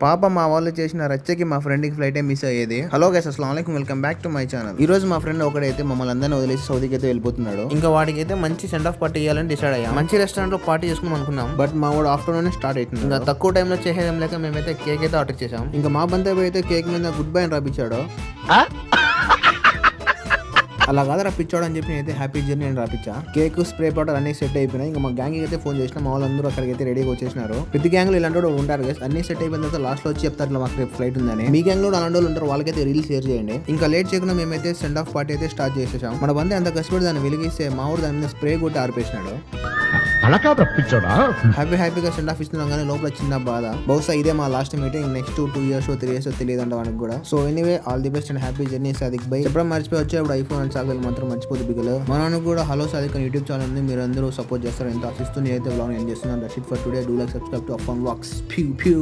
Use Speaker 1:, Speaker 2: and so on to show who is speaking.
Speaker 1: పాప మా వాళ్ళు చేసిన రచ్చకి మా ఫ్రెండ్ కి ఫ్లైట్ మిస్ అయ్యేది. హలో గైస్, అస్సలాము అలైకుం, welcome back to my channel. ఈ రోజు మా ఫ్రెండ్ ఒకడైతే మమ్మల్ని అందరినీ వదిలేసి సౌదీకి అయితే వెళ్ళిపోతున్నాడు. ఇంకా వాడికి అయితే మంచి సెండ్ ఆఫ్ పార్టీ ఇవ్వాలని డిసైడ్ అయ్యాం. మంచి రెస్టారెంట్ లో పార్టీ చేసుకుందాం అనుకున్నాం, బట్ మా వాడు ఆఫ్టర్నూన్ స్టార్ట్ అవుతుంది. ఇంకా తక్కువ టైంలో చేసేదేం లేక మేమైతే కేక్ అయితే ఆర్డర్ చేసాం. ఇంకా మా బంధువు అయితే కేక్ మీద గుడ్ బై అని రాపించాడు. అలా కాదు రప్పించాడు అని చెప్పి నేనైతే హ్యాపీ జర్నీ అని రాపించా. కేక్, స్ప్రే పౌడర్ అన్ని సెట్ అయిపోయినాయి. ఇంకా మా గ్యాంగ్ అయితే ఫోన్ చేసిన మా వాళ్ళందరూ అక్కడికి అయితే రెడీగా వచ్చేసినారు. ప్రతి గ్యాంగ్ లో ఇలాంటి వాళ్ళు ఉంటారు గైస్. అన్ని సెట్ అయిపోయిన తర్వాత లాస్ట్ లో వచ్చి చెప్తారు ఇట్లా మాకు ఫ్లైట్ ఉందని. మీ గ్యాంగ్ లో అలాంటి వాళ్ళు ఉంటారు, వాళ్ళకైతే రీల్ షేర్ చేయండి. ఇంకా లేట్ చేయకుండా మేమైతే సెండ్ ఆఫ్ పార్టీ అయితే స్టార్ట్ చేసేసాం. మన బండి అంత కష్టపడి దాన్ని వెలిగిస్తే మా ఊరు దాని మీద స్ప్రే కొట్టి ఆర్పేసినాడు. హ్యాపీగా సెండ్ ఆఫ్ ఇస్తున్నాం కానీ లోపల చిన్న బాధ. బహుశా ఇదే మా last meeting. Next 2 years 3 years తెలియదు అంట వానికి కూడా. So anyway, all the best and happy journey Sadiq by. చెప్పడం మర్చిపోయి వచ్చేప్పుడు ఐఫోన్ అండ్ చాకలు మాత్రం మర్చిపోతుంది బిగలు. మనకు కూడా హలో సాదిక్ అని యూట్యూబ్ ఛానల్ ఉంది, మీరు అందరూ సపోర్ట్ చేస్తారు. ఎంత ఆశిస్తూ నేనైతే బ్లాగ్ ఎండ్ చేస్తున్నాను. That's it for today. Do like, subscribe to అఫాన్ వాక్స్. ప్యూ ప్యూ.